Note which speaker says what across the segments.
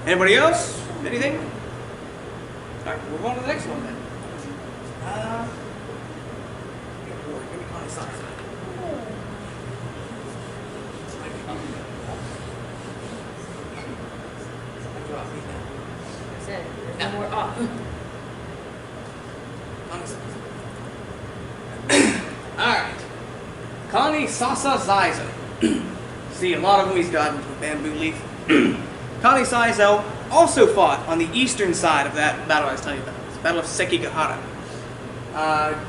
Speaker 1: Anybody else? Anything? Alright, we'll move on to the next one then. Give me Connie Saizo.
Speaker 2: There's no more off.
Speaker 1: Alright. Connie Saizo. See, a lot of them he's got with bamboo leaf. Connie Saizo also fought on the eastern side of that battle I was telling you about. It's the Battle of Sekigahara.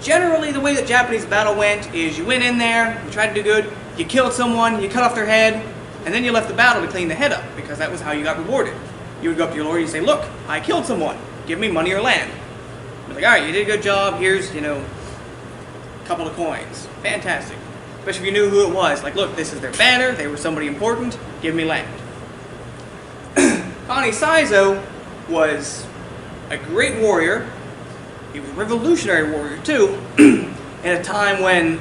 Speaker 1: Generally, the way that Japanese battle went is you went in there, you tried to do good, you killed someone, you cut off their head, and then you left the battle to clean the head up, because that was how you got rewarded. You would go up to your lord and say, look, I killed someone, give me money or land. You're like, alright, you did a good job, here's, a couple of coins. Fantastic. Especially if you knew who it was. Like, look, this is their banner, they were somebody important, give me land. Connie Saizo was a great warrior. He was a revolutionary warrior, too, at a time when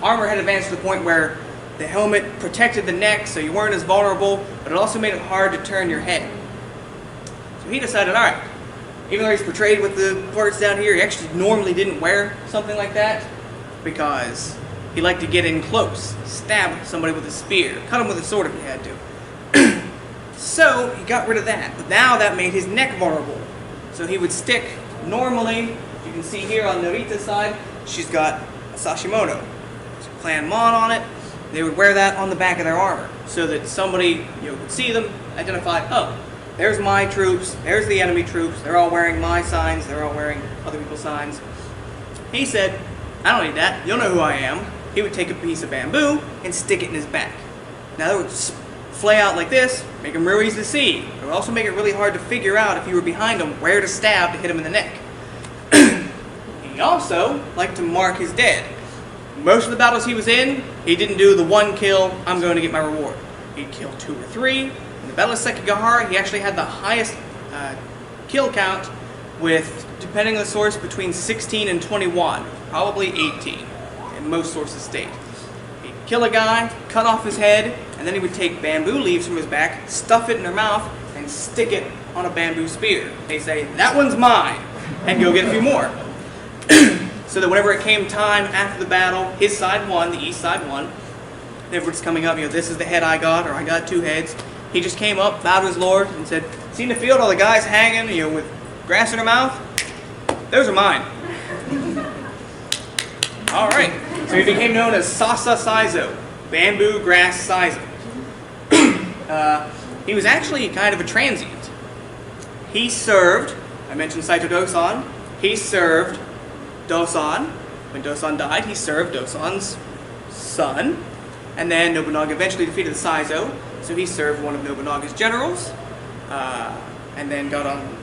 Speaker 1: armor had advanced to the point where the helmet protected the neck so you weren't as vulnerable, but it also made it hard to turn your head. So he decided, alright, even though he's portrayed with the parts down here, he actually normally didn't wear something like that because he liked to get in close, stab somebody with a spear, cut him with a sword if he had to. So he got rid of that, but now that made his neck vulnerable. So he would stick normally, you can see here on Narita's side, she's got a sashimono. There's a clan mon on it. They would wear that on the back of their armor so that somebody could see them, identify, oh, there's my troops, there's the enemy troops, they're all wearing my signs, they're all wearing other people's signs. He said, I don't need that, you'll know who I am. He would take a piece of bamboo and stick it in his back. Now that would flay out like this, make him real easy to see. It would also make it really hard to figure out if you were behind him where to stab to hit him in the neck. He also liked to mark his dead. Most of the battles he was in, he didn't do the one kill, I'm going to get my reward. He'd kill 2 or 3. In the Battle of Sekigahara, he actually had the highest kill count with, depending on the source, between 16 and 21, probably 18, in most sources state. He'd kill a guy, cut off his head, and then he would take bamboo leaves from his back, stuff it in their mouth, and stick it on a bamboo spear. They say, that one's mine, and go get a few more. So that whenever it came time after the battle, his side won, the east side won. Everyone's coming up, this is the head I got, or I got 2 heads. He just came up, bowed to his lord, and said, see in the field all the guys hanging, with grass in their mouth? Those are mine. Alright, so he became known as Sasa Saizo, Bamboo Grass Saizo. He was actually kind of a transient. He served, I mentioned Saito Dosan, he served Dosan. When Dosan died, he served Dosan's son, and then Nobunaga eventually defeated the Saizo, so he served one of Nobunaga's generals, and then got on,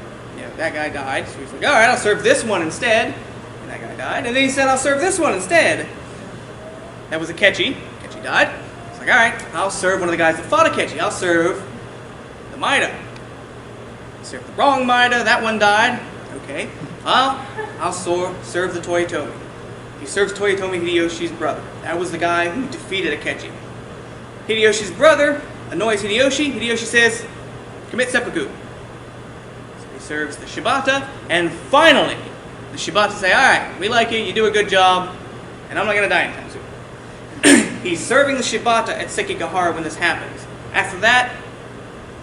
Speaker 1: that guy died, so he's like, alright, I'll serve this one instead, and that guy died, and then he said, I'll serve this one instead. That was Akechi. Akechi died. He's like, alright, I'll serve one of the guys that fought Akechi. I'll serve the Maida. Served the wrong Maida, that one died. Okay, well, I'll serve the Toyotomi. He serves Toyotomi Hideyoshi's brother. That was the guy who defeated Akechi. Hideyoshi's brother annoys Hideyoshi. Hideyoshi says, commit seppuku. So he serves the Shibata, and finally, the Shibata say, alright, we like you, you do a good job, and I'm not going to die anytime soon. He's serving the Shibata at Sekigahara when this happens. After that,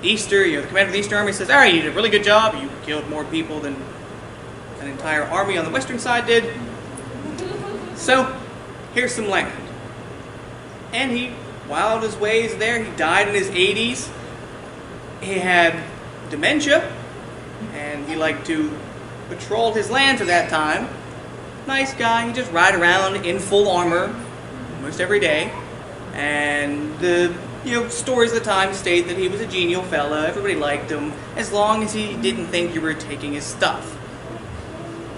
Speaker 1: the commander of the Eastern Army says, alright, you did a really good job, you killed more people than an entire army on the western side did. So, here's some land. And he wowed his ways there. He died in his 80s. He had dementia, and he liked to patrol his lands at that time. Nice guy. He'd just ride around in full armor almost every day. And the stories of the time state that he was a genial fella. Everybody liked him, as long as he didn't think you were taking his stuff.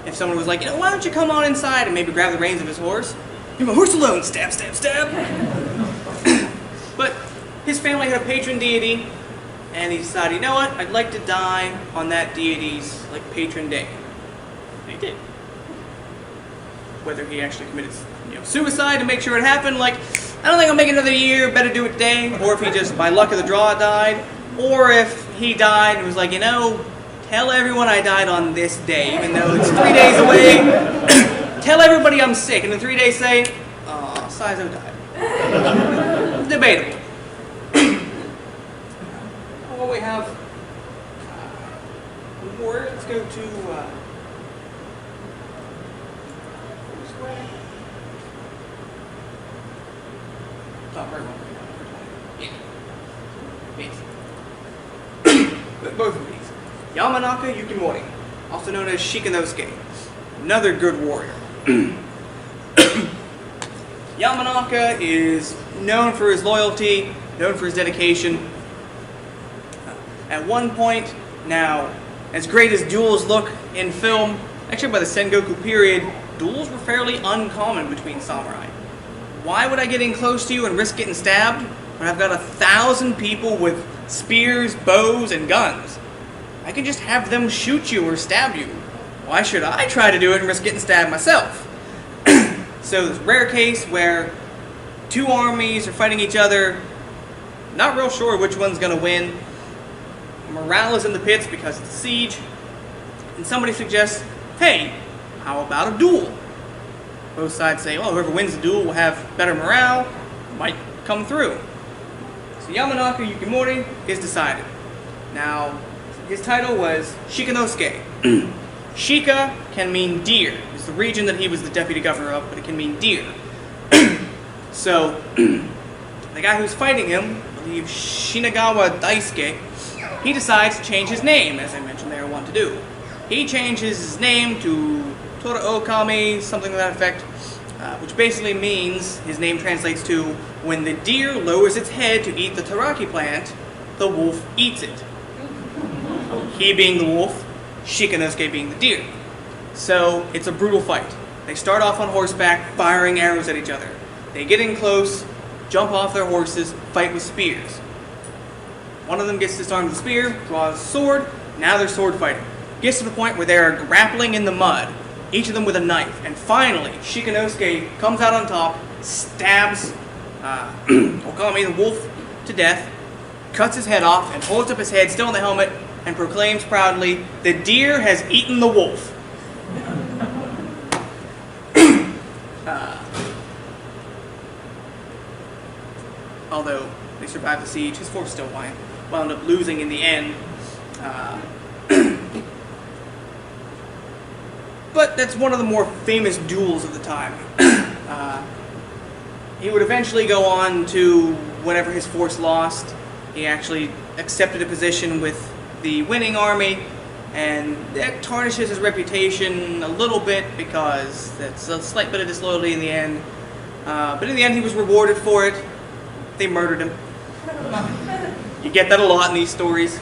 Speaker 1: If someone was like, why don't you come on inside and maybe grab the reins of his horse? Leave my horse alone, stab, stab, stab. But his family had a patron deity, and he decided, you know what, I'd like to die on that deity's patron day. And he did. Whether he actually committed suicide to make sure it happened, I don't think I'll make it another year, better do it today, or if he just, by luck of the draw, died, or if he died and was like, you know, tell everyone I died on this day, even though it's 3 days away. Tell everybody I'm sick, and in 3 days say, "Aw, Saizo died." Debatable. Well, we have more. Let's go to top right one. Yeah. Yes. Both of these. Yamanaka Yukimori, also known as Shikanosuke, another good warrior. Yamanaka is known for his loyalty, known for his dedication. At one point, now, as great as duels look in film, actually by the Sengoku period, duels were fairly uncommon between samurai. Why would I get in close to you and risk getting stabbed when I've got 1,000 people with spears, bows, and guns? I can just have them shoot you or stab you. Why should I try to do it and risk getting stabbed myself? So this rare case where two armies are fighting each other, not real sure which one's going to win. Morale is in the pits because it's a siege. And somebody suggests, hey, how about a duel? Both sides say, well, whoever wins the duel will have better morale, might come through. So Yamanaka Yukimori is decided. Now, his title was Shikanosuke. Shika can mean deer. It's the region that he was the deputy governor of, but it can mean deer. So, the guy who's fighting him, I believe Shinagawa Daisuke, he decides to change his name, as I mentioned they were wont to do. He changes his name to Tora Okami, something to that effect, which basically means, his name translates to, when the deer lowers its head to eat the taraki plant, the wolf eats it. He being the wolf, Shikanosuke being the deer. So, it's a brutal fight. They start off on horseback, firing arrows at each other. They get in close, jump off their horses, fight with spears. One of them gets disarmed with a spear, draws a sword, now they're sword fighting. Gets to the point where they are grappling in the mud, each of them with a knife. And finally, Shikanosuke comes out on top, stabs Okami, the wolf, to death, cuts his head off, and holds up his head, still in the helmet, and proclaims proudly, "The deer has eaten the wolf." Although they survived the siege, his force still wound up losing in the end. But that's one of the more famous duels of the time. He would eventually go on to, whenever his force lost, he actually accepted a position with the winning army, and that tarnishes his reputation a little bit because that's a slight bit of disloyalty in the end. But in the end, he was rewarded for it. They murdered him. You get that a lot in these stories.